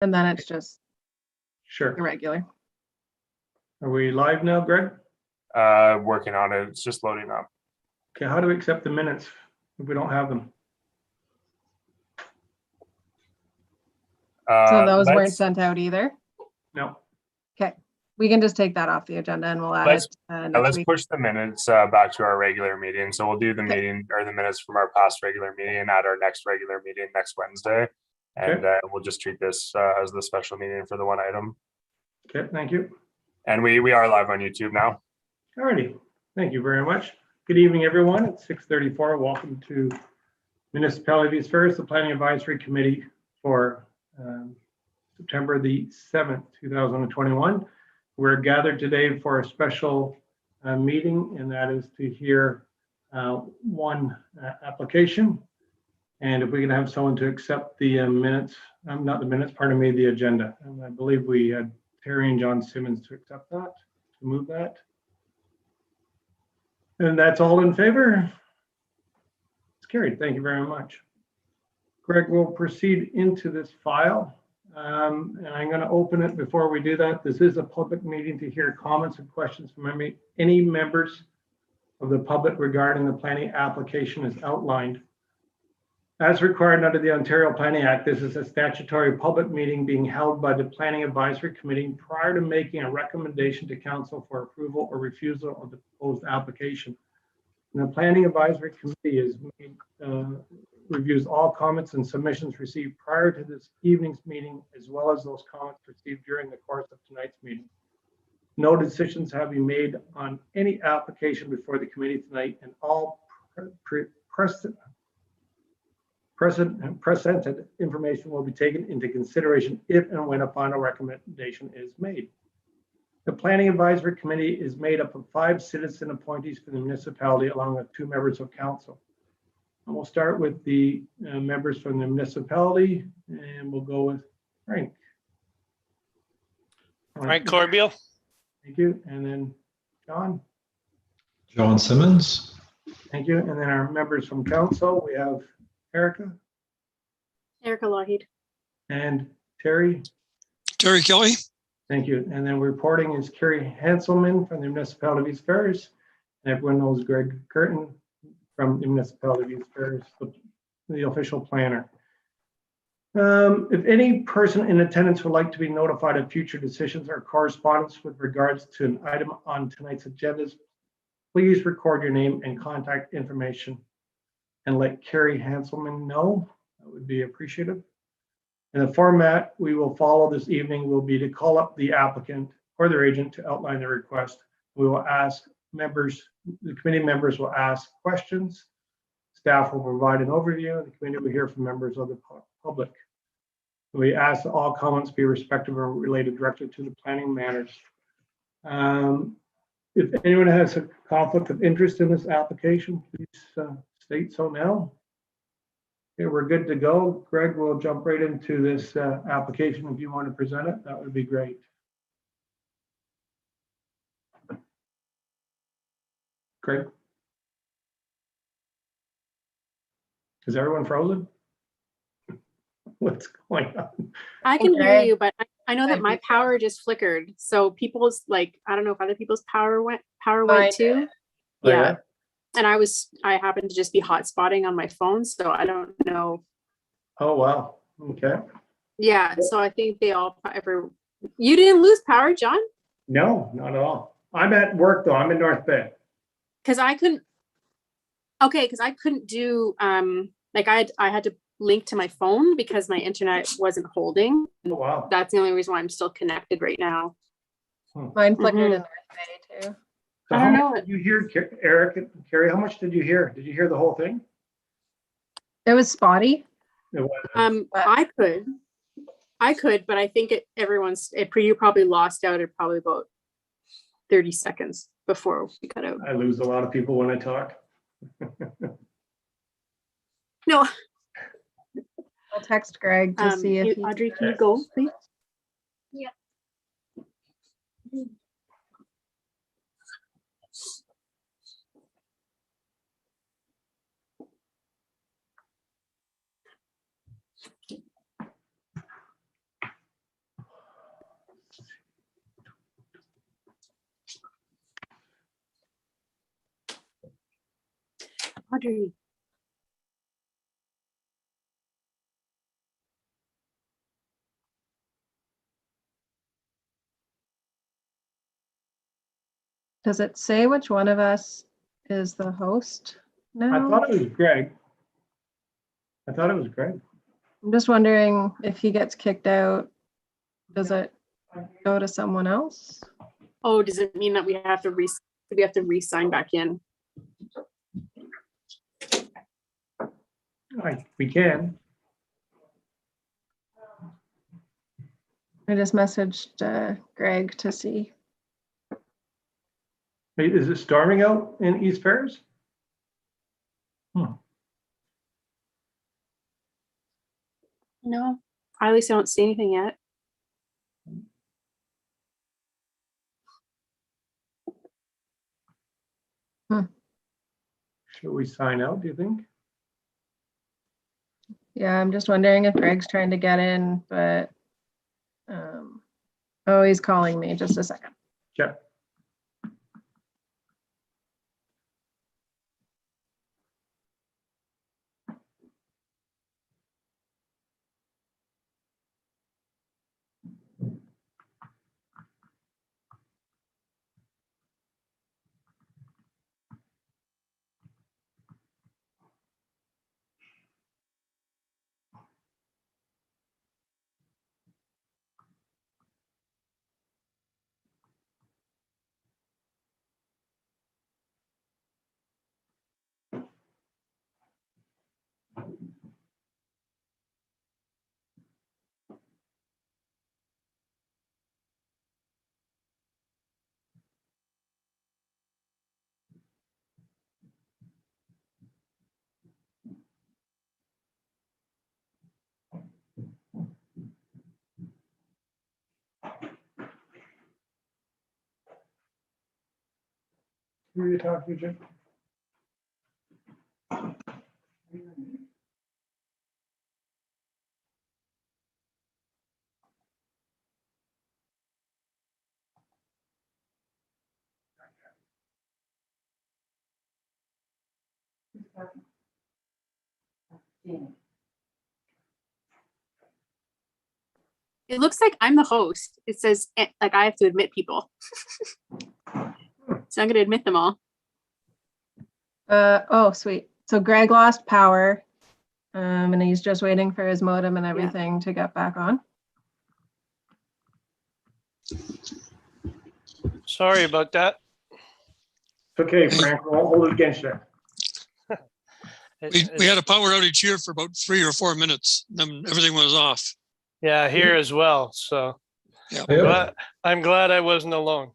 And then it's just Sure. irregular. Are we live now, Greg? Working on it. It's just loading up. Okay, how do we accept the minutes if we don't have them? So those weren't Let's, sent out either. No. We can just take that off the agenda and we'll add Let's- it next let's week. push the minutes back to our regular meeting. So we'll do the Okay. meeting or the minutes from our past regular meeting at our next regular meeting next Wednesday. And we'll just treat this as the special meeting for the one item. Okay, thank you. And we are live on YouTube now. Alrighty, thank you very much. Good evening, everyone. It's 6:34. Welcome to Municipalities First, the Planning Advisory Committee for September the 7th, 2021. We're gathered today for a special meeting, and that is to hear one application. And if we can have someone to accept the minutes, not the minutes, pardon me, the agenda. And I believe we had Terry and John Simmons to accept that, to move that. And that's all in favor? It's carried. Thank you very much. Greg will proceed into this file. And I'm going to open it before we do that. This is a public meeting to hear comments and questions from any members of the public regarding the planning application as outlined. As required under the Ontario Planning Act, this is a statutory public meeting being held by the Planning Advisory Committee prior to making a recommendation to Council for approval or refusal of the proposed application. And the Planning Advisory Committee reviews all comments and submissions received prior to this evening's meeting, as well as those comments received during the course of tonight's meeting. No decisions have been made on any application before the committee tonight, and all presented information will be taken into consideration if and when a final recommendation is made. The Planning Advisory Committee is made up of 5 citizen appointees for the municipality, along with 2 members of council. And we'll start with the members from the municipality, and we'll go with Frank. Frank Corbeil. Thank you. And then John. John Simmons. Thank you. And then our members from council, we have Erica Erica Lougheed. and Terry. Terry Kelly. Thank you. And then reporting is Carrie Hanselman from the Municipality of East Ferris. And everyone knows Greg Curtin from the Municipality of East Ferris, the official planner. If any person in attendance would like to be notified of future decisions or correspondence with regards to an item on tonight's agendas, please record your name and contact information and let Carrie Hanselman know. That would be appreciative. And the format we will follow this evening will be to call up the applicant or their agent to outline the request. We will ask members, the committee members will ask questions. Staff will provide an overview. The committee will hear from members of the public. We ask that all comments be respectful and related directly to the planning matters. If anyone has a conflict of interest in this application, please state so now. Okay, we're good to go. Greg will jump right into this application. If you want to present it, that would be great. Greg? Is everyone frozen? What's going on? I can hear Okay. you, but I know that my power just flickered. So people's I don't know if other people's power went Mine too. Oh, Yeah. And I happened to just be hotspotting on my phone, so I don't know. Oh, wow. Okay. Yeah, so I think they all you didn't lose power, John? No, not at all. I'm at work though. I'm in North Bay. Because I couldn't do I had to link to my phone because my internet wasn't holding. Oh, wow. That's the only reason why I'm still connected right now. Mine flickered Mhm. in North Bay too. So I how don't much know. did you hear, Eric and Carrie? How much did you hear? Did you hear the whole thing? It was spotty. It was. I could, but I think you probably lost out at probably about 30 seconds before we cut out. I lose a lot of people when I talk. No, I'll text Greg to see if he Audrey, can you go, please? Audrey. Does it say which one of us is the host I now? thought it was Greg. I thought it was Greg. I'm just wondering if he gets kicked out, does it go to someone else? Oh, does it mean that we have to re-sign back in? We can. I just messaged Greg to see. Wait, is it storming out in East Ferris? No, I at least don't see anything yet. Should we sign out, do you think? Yeah, I'm just wondering if Greg's trying to get in, but oh, he's calling me. Just a second. Yeah. Who are you talking to, Jim? It looks like I'm the host. It says like I have to admit people. So I'm gonna admit them all. Oh, sweet. So Greg lost power, and he's just waiting for his modem and everything to get back on. Sorry about that. It's okay, Frank, we won't hold it against you. It- We had a power outage here for about 3 or 4 minutes, then everything was off. Yeah, here as well. So Yeah. I'm glad I wasn't alone.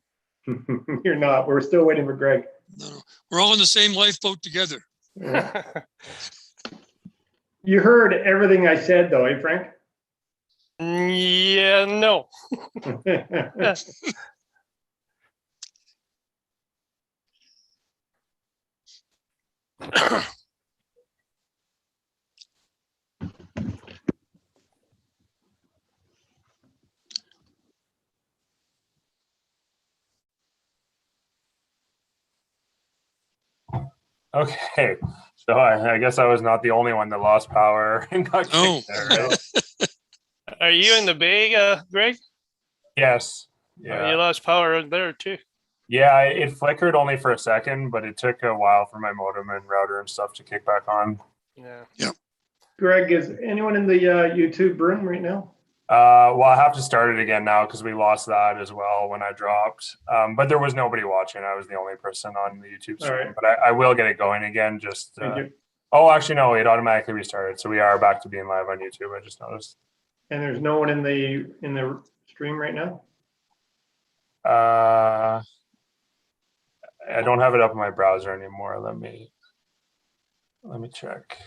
You're not, we're still waiting for Greg. No, we're all in the same lifeboat together. You heard everything I said though, eh, Frank? Yeah, no. Okay, so I guess I was not the only one that lost power and got No. kicked there, right? Are you in the bay, Greg? Yes. You Yeah. lost power there too. Yeah, it flickered only for a second, but it took a while for my modem and router and stuff to kick back on. Yeah. Greg, is anyone in the YouTube room right now? Well, I have to start it again now because we lost that as well when I dropped. But there was nobody watching. I was the only person on the YouTube All stream. right. But I will get it going again. Just Thank you. oh, actually, no, it automatically restarted. So we are back to being live on YouTube. I just noticed. And there's no one in the stream right now? I don't have it up in my browser anymore. Let me check.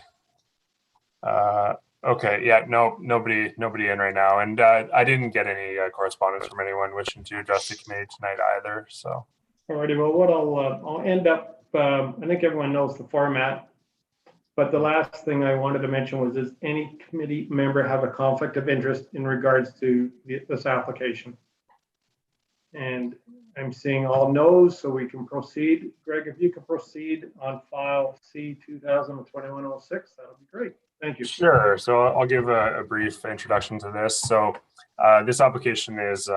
Okay, yeah, no, nobody in right now, and I didn't get any correspondence from anyone wishing to address the committee tonight either. So, Alrighty, well, what I'll end up, I think everyone knows the format, but the last thing I wanted to mention was, does any committee member have a conflict of interest in regards to this application? And I'm seeing all no's, so we can proceed. Greg, if you can proceed on file C 2021-06, that would be great. Thank you. Sure. So I'll give a brief introduction to this. So this application is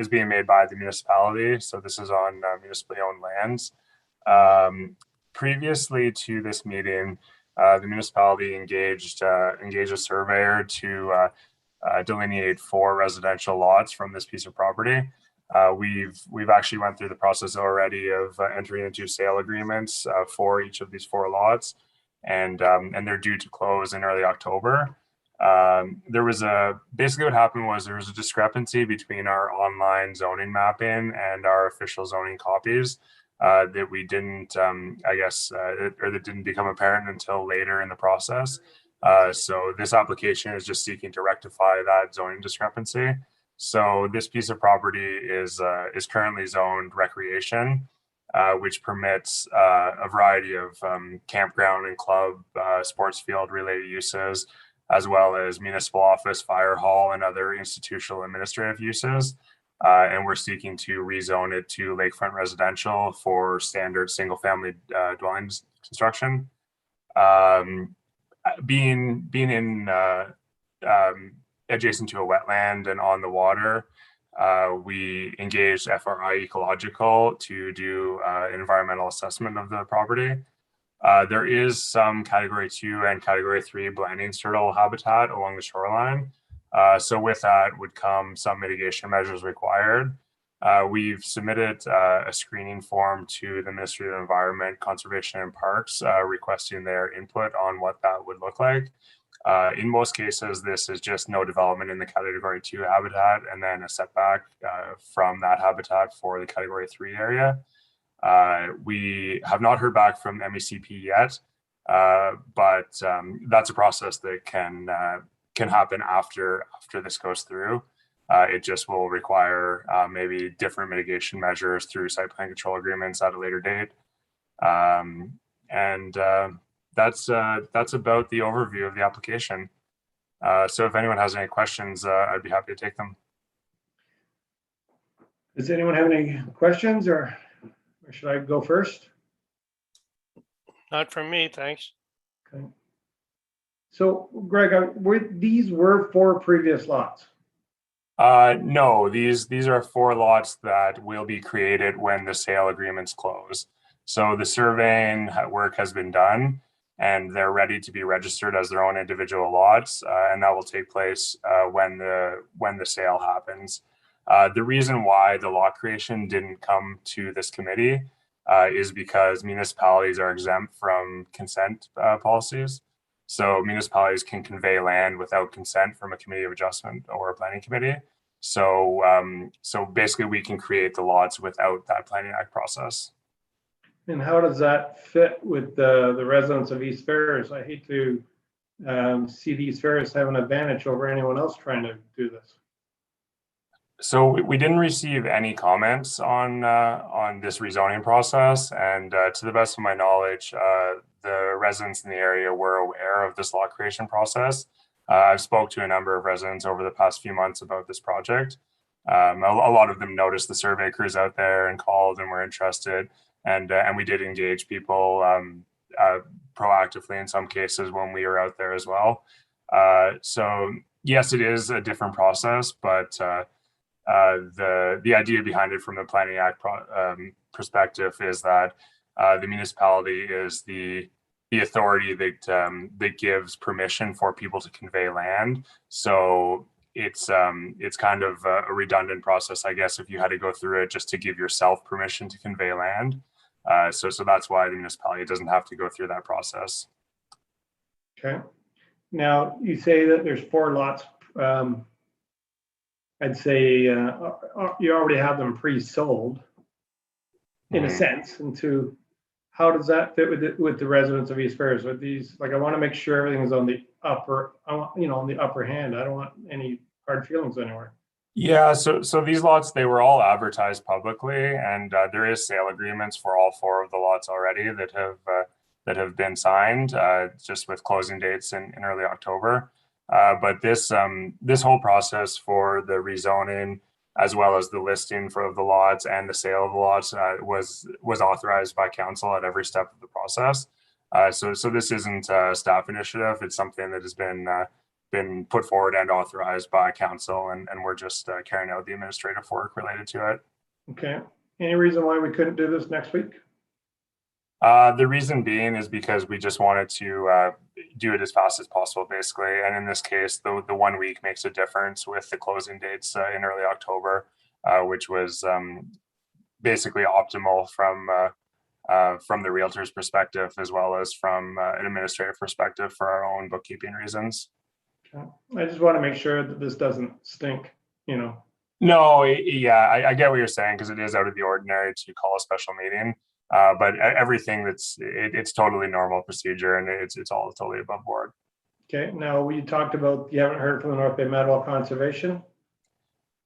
being made by the municipality. So this is on municipally owned lands. Previously to this meeting, the municipality engaged a surveyor to delineate 4 residential lots from this piece of property. We've actually went through the process already of entering into sale agreements for each of these 4 lots, and they're due to close in early October. Basically what happened was there was a discrepancy between our online zoning mapping and our official zoning copies that we didn't, or that didn't become apparent until later in the process. So this application is just seeking to rectify that zoning discrepancy. So this piece of property is currently zoned recreation, which permits a variety of campground and club, sports field related uses, as well as municipal office, fire hall, and other institutional administrative uses. And we're seeking to rezone it to lakefront residential for standard single family dwellings construction. Being in adjacent to a wetland and on the water, we engaged FRI Ecological to do an environmental assessment of the property. There is some Category 2 and Category 3 blanding turtle habitat along the shoreline. So with that would come some mitigation measures required. We've submitted a screening form to the Ministry of Environment, Conservation and Parks, requesting their input on what that would look like. In most cases, this is just no development in the Category 2 habitat and then a setback from that habitat for the Category 3 area. We have not heard back from MECP yet, but that's a process that can happen after this goes through. It just will require maybe different mitigation measures through site plan control agreements at a later date. That's about the overview of the application. So if anyone has any questions, I'd be happy to take them. Does anyone have any questions, or should I go first? Not from me, thanks. Okay. So Greg, these were 4 previous lots? No, these are 4 lots that will be created when the sale agreements close. So the surveying work has been done and they're ready to be registered as their own individual lots, and that will take place when the sale happens. The reason why the lot creation didn't come to this committee is because municipalities are exempt from consent policies. So municipalities can convey land without consent from a committee of adjustment or a planning committee. So basically we can create the lots without that Planning Act process. And how does that fit with the residents of East Ferris? I hate to see the East Ferris have an advantage over anyone else trying to do this. So we didn't receive any comments on this rezoning process, and to the best of my knowledge, the residents in the area were aware of this lot creation process. I've spoke to a number of residents over the past few months about this project. A lot of them noticed the survey crews out there and called and were interested, and we did engage people proactively in some cases when we were out there as well. So yes, it is a different process, but the idea behind it from the Planning Act perspective is that the municipality is the authority that gives permission for people to convey land. So it's kind of a redundant process, I guess, if you had to go through it just to give yourself permission to convey land. So that's why the municipality doesn't have to go through that process. Okay. Now you say that there's 4 lots. I'd say you already have them pre-sold in a sense. And how does that fit with the residents of East Ferris? With these, like, I want to make sure everything is on the upper, on the upper hand. I don't want any hard feelings anywhere. Yeah, so these lots, they were all advertised publicly, and there is sale agreements for all 4 of the lots already that have been signed, just with closing dates in early October. But this whole process for the rezoning as well as the listing for the lots and the sale of the lots was authorized by council at every step of the process. So this isn't a staff initiative. It's something that has been put forward and authorized by council, and we're just carrying out the administrative work related to it. Okay. Any reason why we couldn't do this next week? The reason being is because we just wanted to do it as fast as possible, basically. And in this case, the 1 week makes a difference with the closing dates in early October, which was basically optimal from the realtor's perspective, as well as from an administrative perspective for our own bookkeeping reasons. Okay. I just want to make sure that this doesn't stink, you know. No, yeah, I get what you're saying, because it is out of the ordinary to call a special meeting. But everything it's totally normal procedure, and it's all totally above board. Okay. Now, we talked about, you haven't heard from the North Bay Meadow Conservation?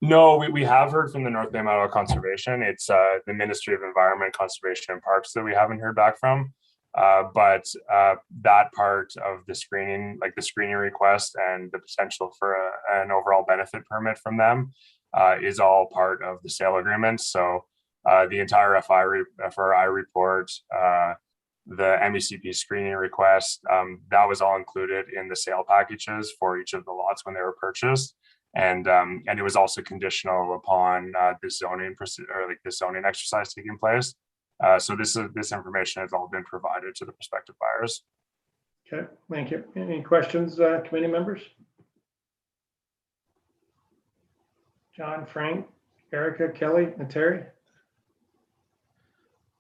No, we have heard from the North Bay Meadow Conservation. It's the Ministry of Environment, Conservation and Parks that we haven't heard back from. But that part of the screening, like the screening request and the potential for an overall benefit permit from them, is all part of the sale agreement. So the entire FRI report, the MECP screening request, that was all included in the sale packages for each of the lots when they were purchased. And it was also conditional upon the zoning exercise taking place. So this information has all been provided to the prospective buyers. Okay, thank you. Any questions, committee members? John, Frank, Erica, Kelly, and Terry?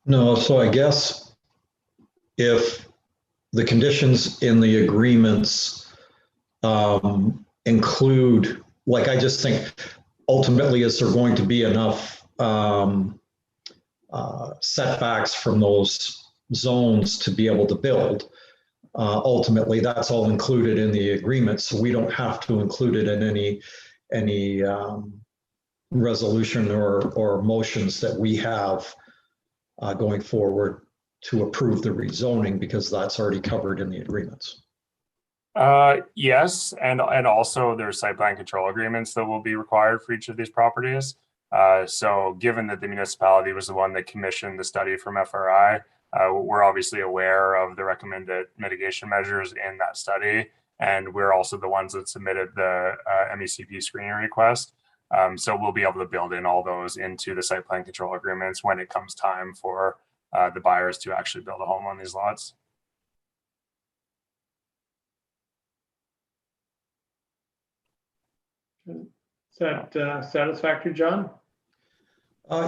No, so I guess if the conditions in the agreements include, like, I just think ultimately, is there going to be enough setbacks from those zones to be able to build? Ultimately, that's all included in the agreement, so we don't have to include it in any resolution or motions that we have going forward to approve the rezoning, because that's already covered in the agreements. Yes, and also there's site plan control agreements that will be required for each of these properties. So given that the municipality was the one that commissioned the study from FRI, we're obviously aware of the recommended mitigation measures in that study, and we're also the ones that submitted the MECP screening request. So we'll be able to build in all those into the site plan control agreements when it comes time for the buyers to actually build a home on these lots. Is that satisfactory, John?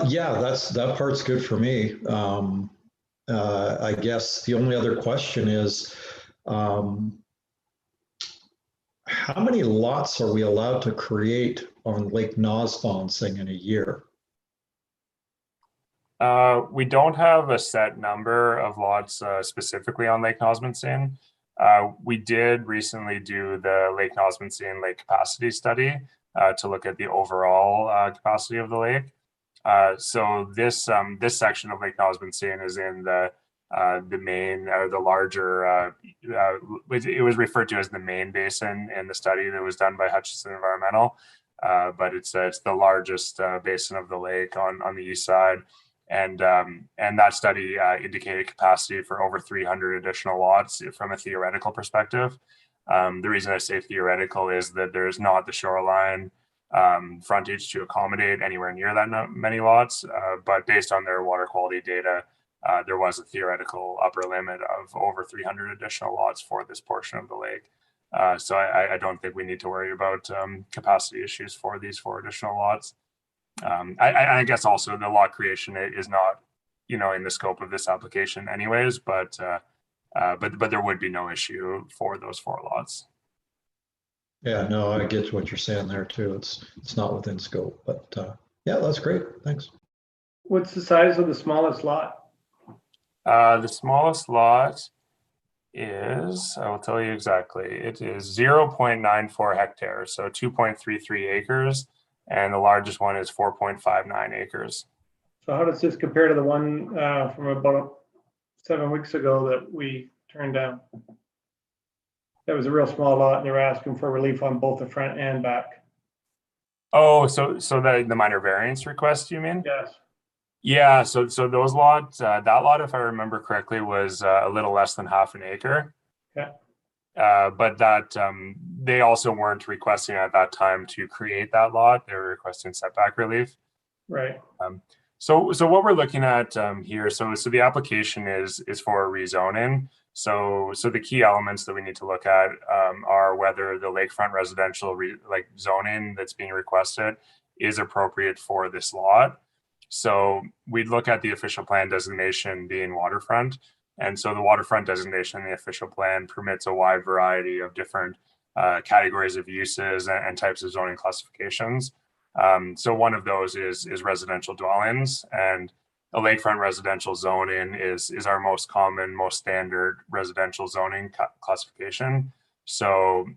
Yeah, that part's good for me. I guess the only other question is, how many lots are we allowed to create on Lake Nosbonsing in a year? We don't have a set number of lots specifically on Lake Nosbonsing. We did recently do the Lake Nosbonsing lake capacity study to look at the overall capacity of the lake. So this section of Lake Nosbonsing is in the main, or the larger, it was referred to as the main basin in the study that was done by Hutchison Environmental, but it's the largest basin of the lake on the east side. And that study indicated capacity for over 300 additional lots from a theoretical perspective. The reason I say theoretical is that there's not the shoreline frontage to accommodate anywhere near that many lots, but based on their water quality data, there was a theoretical upper limit of over 300 additional lots for this portion of the lake. So I don't think we need to worry about capacity issues for these 4 additional lots. I guess also the lot creation is not, in the scope of this application anyways, but there would be no issue for those 4 lots. Yeah, no, I get what you're saying there too. It's not within scope, but yeah, that's great. Thanks. What's the size of the smallest lot? The smallest lot is, I will tell you exactly, it is 0.94 hectares, so 2.33 acres, and the largest one is 4.59 acres. So how does this compare to the one from about 7 weeks ago that we turned down? That was a real small lot, and they were asking for relief on both the front and back. Oh, so the minor variance request, you mean? Yes. Yeah, so those lots, that lot, if I remember correctly, was a little less than half an acre. Okay. But that they also weren't requesting at that time to create that lot. They were requesting setback relief. Right. So what we're looking at here, so the application is for rezoning. So the key elements that we need to look at are whether the lakefront residential zoning that's being requested is appropriate for this lot. So we'd look at the official plan designation being waterfront. And so the waterfront designation in the official plan permits a wide variety of different categories of uses and types of zoning classifications. So one of those is residential dwellings, and a lakefront residential zoning is our most common, most standard residential zoning classification. So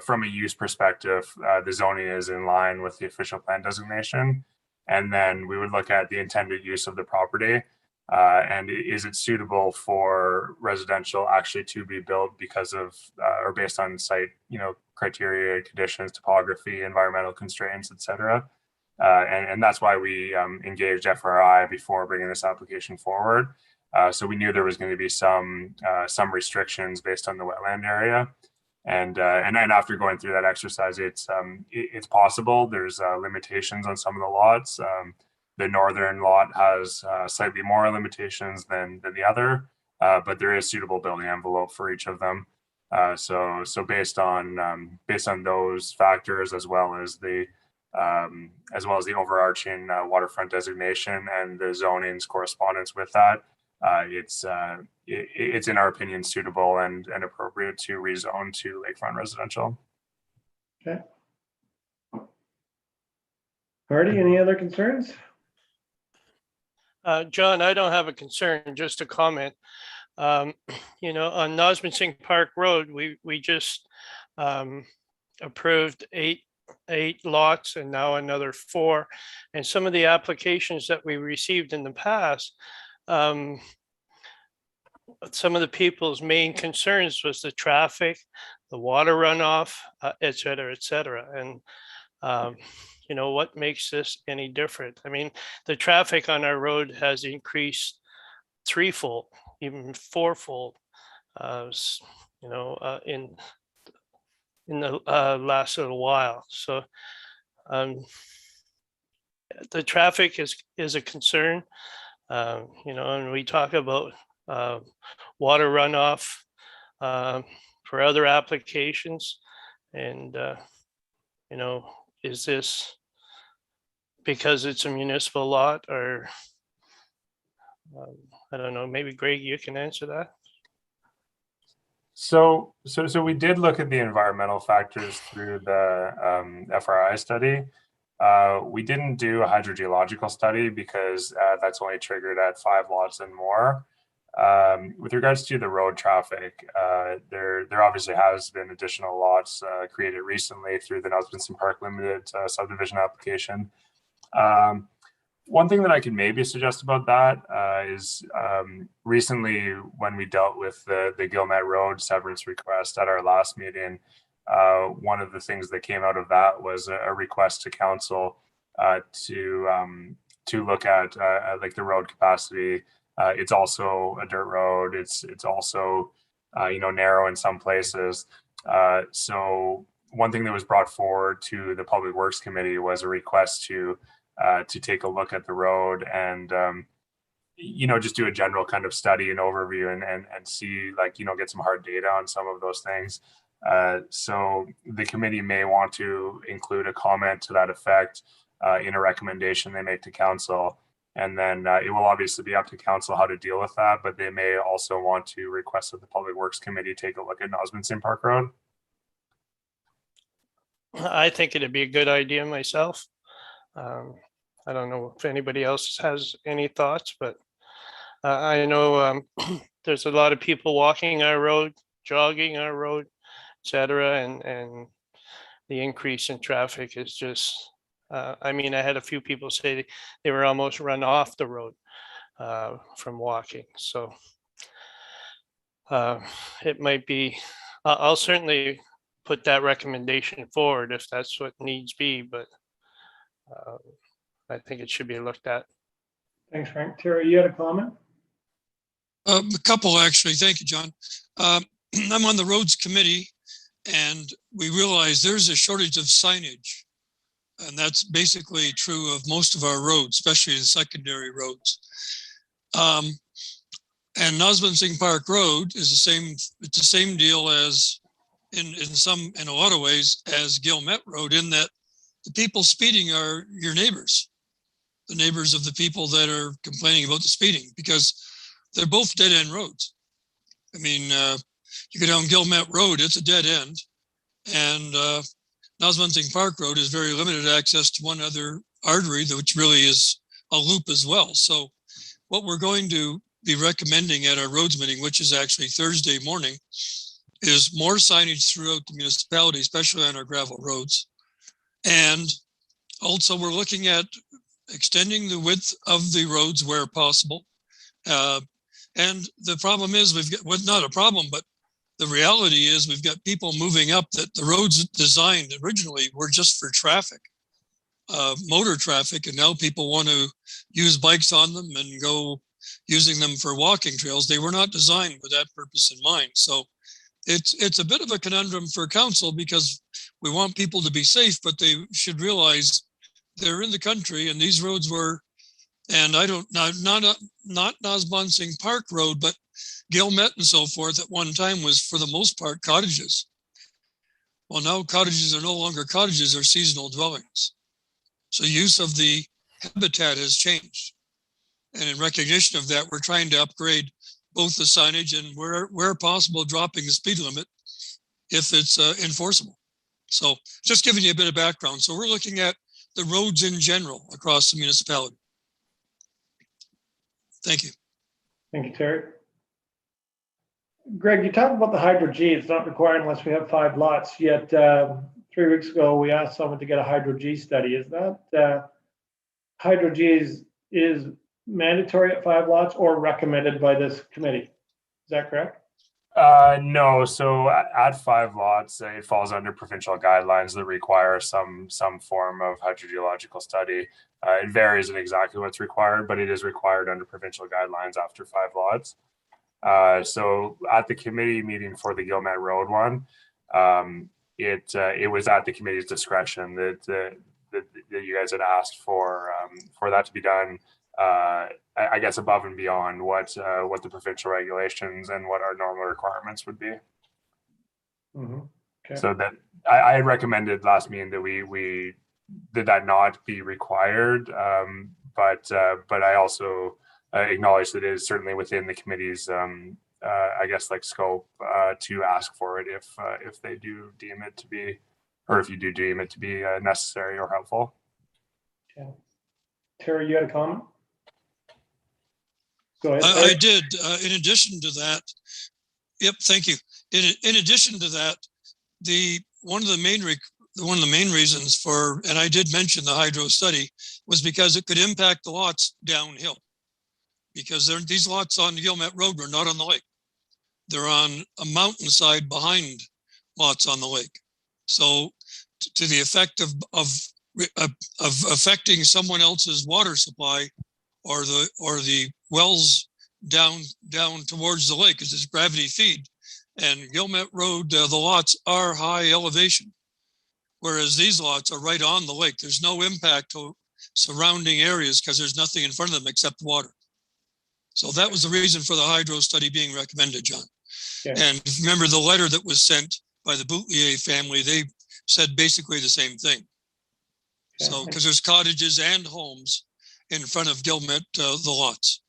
from a use perspective, the zoning is in line with the official plan designation. And then we would look at the intended use of the property. And is it suitable for residential actually to be built because of or based on site, criteria, conditions, topography, environmental constraints, etc. And that's why we engaged FRI before bringing this application forward. So we knew there was going to be some restrictions based on the wetland area. And then after going through that exercise, it's possible. There's limitations on some of the lots. The northern lot has slightly more limitations than the other, but there is suitable building envelope for each of them. So based on those factors, as well as the overarching waterfront designation and the zoning's correspondence with that, it's in our opinion suitable and appropriate to rezone to lakefront residential. Okay. Marty, any other concerns? John, I don't have a concern, just a comment. On Nosman Singh Park Road, we just approved eight lots and now another 4. And some of the applications that we received in the past, some of the people's main concerns was the traffic, the water runoff, et cetera, et cetera. And what makes this any different? I mean, the traffic on our road has increased 3-fold, even 4-fold, in the last little while. So the traffic is a concern, and we talk about water runoff for other applications. And, is this because it's a municipal lot, or I don't know, maybe Greg, you can answer that. So we did look at the environmental factors through the FRI study. We didn't do a hydrogeological study because that's only triggered at 5 lots and more. With regards to the road traffic, there obviously has been additional lots created recently through the Nosman Singh Park Limited subdivision application. One thing that I can maybe suggest about that is recently when we dealt with the Gilmet Road severance request at our last meeting, one of the things that came out of that was a request to council to look at like the road capacity. It's also a dirt road. It's also narrow in some places. So one thing that was brought forward to the Public Works Committee was a request to take a look at the road and just do a general kind of study and overview and see, get some hard data on some of those things. So the committee may want to include a comment to that effect in a recommendation they make to council. And then it will obviously be up to council how to deal with that, but they may also want to request that the Public Works Committee take a look at Nosman Singh Park Road. I think it'd be a good idea myself. I don't know if anybody else has any thoughts, but I know there's a lot of people walking our road, jogging our road, et cetera, and the increase in traffic is just, I had a few people say they were almost run off the road from walking. So it might be, I'll certainly put that recommendation forward if that's what needs be, but I think it should be looked at. Thanks, Frank. Terry, you had a comment? A couple, actually. Thank you, John. I'm on the roads committee, and we realize there's a shortage of signage. And that's basically true of most of our roads, especially the secondary roads. And Nosbonsing Park Road is it's the same deal as in a lot of ways as Gilmet Road, in that the people speeding are your neighbors, the neighbors of the people that are complaining about the speeding, because they're both dead end roads. I mean, you go down Gilmet Road, it's a dead end. And Nosbonsing Park Road is very limited access to one other artery, which really is a loop as well. So what we're going to be recommending at our roads meeting, which is actually Thursday morning, is more signage throughout the municipality, especially on our gravel roads. And also we're looking at extending the width of the roads where possible. And the problem is we've got, well, not a problem, but the reality is we've got people moving up that the roads designed originally were just for traffic, motor traffic. And now people want to use bikes on them and go using them for walking trails. They were not designed with that purpose in mind. So it's a bit of a conundrum for council, because we want people to be safe, but they should realize they're in the country and these roads were, and I don't know, not Nosbonsing Park Road, but Gilmet and so forth at one time was for the most part cottages. Well, now cottages are no longer cottages, they're seasonal dwellings. So use of the habitat has changed. And in recognition of that, we're trying to upgrade both the signage and where possible, dropping the speed limit if it's enforceable. So just giving you a bit of background. So we're looking at the roads in general across the municipality. Thank you. Thank you, Terry. Greg, you talked about the Hydro G. It's not required unless we have 5 lots. Yet 3 weeks ago, we asked someone to get a Hydro G study. Is that Hydro G is mandatory at 5 lots or recommended by this committee? Is that correct? No, so at 5 lots, it falls under provincial guidelines that require some form of hydrogeological study. It varies in exactly what's required, but it is required under provincial guidelines after 5 lots. So at the committee meeting for the Gilmet Road one, it was at the committee's discretion that you guys had asked for that to be done. I guess above and beyond what the provincial regulations and what our normal requirements would be. Mm-hmm. Okay. So that I had recommended last meeting that we did that not be required, but I also acknowledge that it is certainly within the committee's I guess like scope to ask for it if they do deem it to be, or if you do deem it to be necessary or helpful. Okay. Terry, you had a comment? Go ahead. I did. In addition to that, yep, thank you. In addition to that, one of the main reasons for, and I did mention the hydro study, was because it could impact the lots downhill. Because these lots on Gilmet Road were not on the lake. They're on a mountainside behind lots on the lake. So to the effect of affecting someone else's water supply or the wells down towards the lake, because it's gravity feed. And Gilmet Road, the lots are high elevation, whereas these lots are right on the lake. There's no impact to surrounding areas because there's nothing in front of them except water. So that was the reason for the hydro study being recommended, John. Okay. And remember the letter that was sent by the Boutelier family, they said basically the same thing. Okay. So, because there's cottages and homes in front of Gilmet, the lots.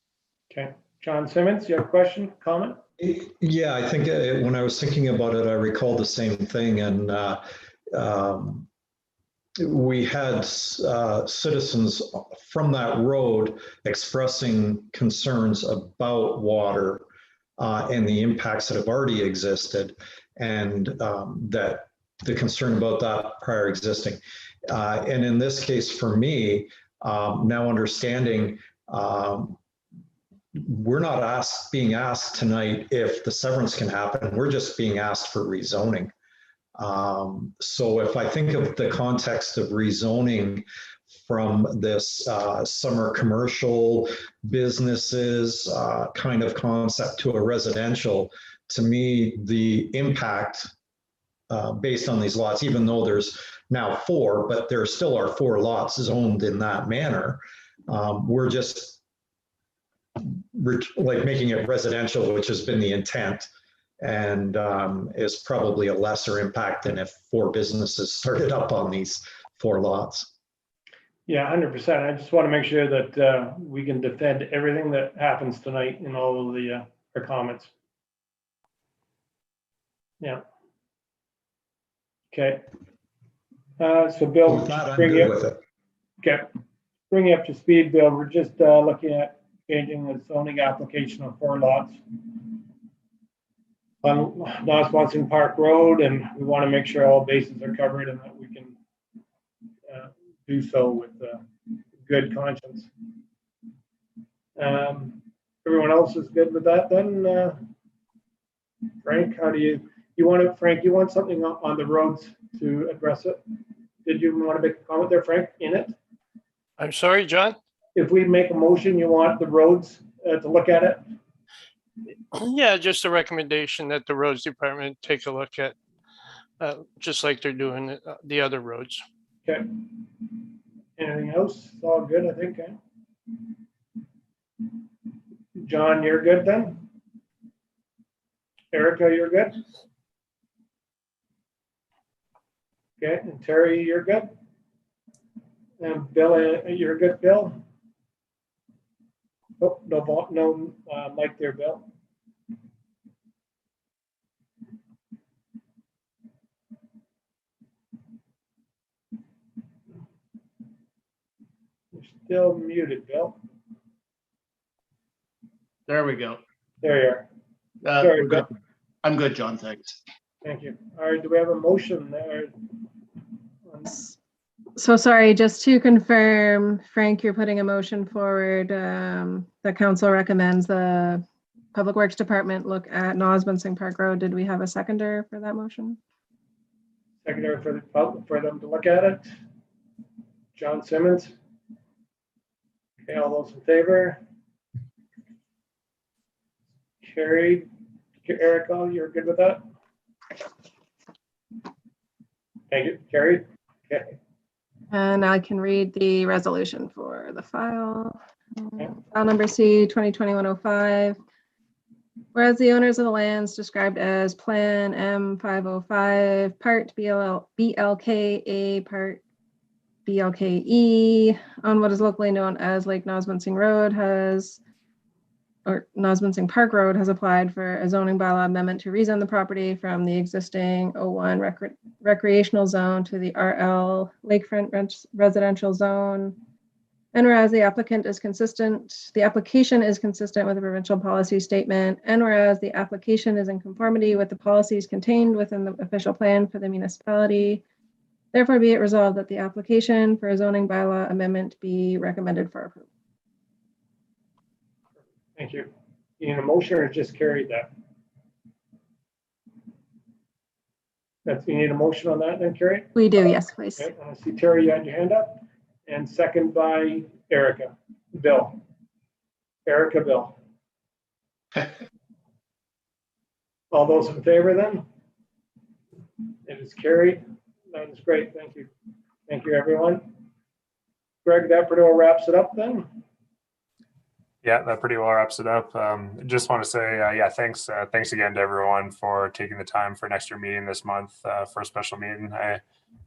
Okay. John Simmons, you have a question, comment? Yeah, I think when I was thinking about it, I recalled the same thing. And we had citizens from that road expressing concerns about water and the impacts that have already existed, and that the concern about that prior existing. And in this case, for me, now understanding, we're not being asked tonight if the severance can happen. We're just being asked for rezoning. So if I think of the context of rezoning from this summer commercial businesses kind of concept to a residential, to me, the impact based on these lots, even though there's now 4, but there still are 4 lots zoned in that manner. We're just like making it residential, which has been the intent, and is probably a lesser impact than if 4 businesses started up on these 4 lots. Yeah, 100%. I just want to make sure that we can defend everything that happens tonight in all of the our comments. Yeah. Okay. So Bill, With that, I'm bring good you with up. it. Okay. Bring you up to speed, Bill. We're just looking at changing the zoning application of 4 lots on Noswanson Park Road, and we want to make sure all bases are covered and that we can do so with good conscience. Everyone else is good with that then? Frank, how do you want it, Frank, you want something on the roads to address it? Did you want to make a comment there, Frank, in it? I'm sorry, John? If we make a motion, you want the roads to look at it? Yeah, just a recommendation that the roads department take a look at, just like they're doing the other roads. Okay. Anything else? It's all good, I think. Eh? John, you're good then? Erica, you're good? Okay, and Terry, you're good? And Bill, you're good, Bill? Oh, no mic there, Bill. You're still muted, Bill. There we go. There you are. Sorry, We're good. I'm good, John, thanks. Thank you. All right, do we have a motion there? So sorry, just to confirm, Frank, you're putting a motion forward. The council recommends the Public Works Department look at Noswanson Park Road. Did we have a seconder for that motion? Secondary for them to look at it. John Simmons. Okay, all those in favor? Carried. Erica, you're good with that? Thank you. Carried. Okay. And I can read the resolution for the file. Okay. File number C 2020-105. Whereas the owners of the lands described as Plan M505, Part BLKA, Part BLKE on what is locally known as Lake Noswansing Road Noswansing Park Road has applied for a zoning bylaw amendment to rezone the property from the existing O1 recreational zone to the RL lakefront residential zone. And whereas the application is consistent with the provincial policy statement, and whereas the application is in conformity with the policies contained within the official plan for the municipality, therefore be it resolved that the application for a zoning bylaw amendment be recommended for approval. Thank you. You need a motion or just carried that? You need a motion on that then, Carrie? We do, yes, please. Okay, I see Terry, you had your hand up, and second by Erica. Bill. Erica, Bill. All those in favor then? It is carried. That is great. Thank you. Thank you, everyone. Greg, that pretty well wraps it up then. Yeah, that pretty well wraps it up. Just want to say, yeah, thanks again to everyone for taking the time for an extra meeting this month for a special meeting. I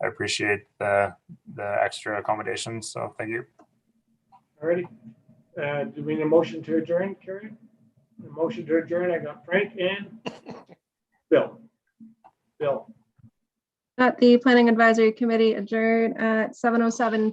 appreciate the extra accommodations, so thank you. Alrighty. Do we need a motion to adjourn, Carrie? A motion to adjourn. I got Frank and Bill. Bill. That the Planning Advisory Committee adjourned at 7:07 p.m.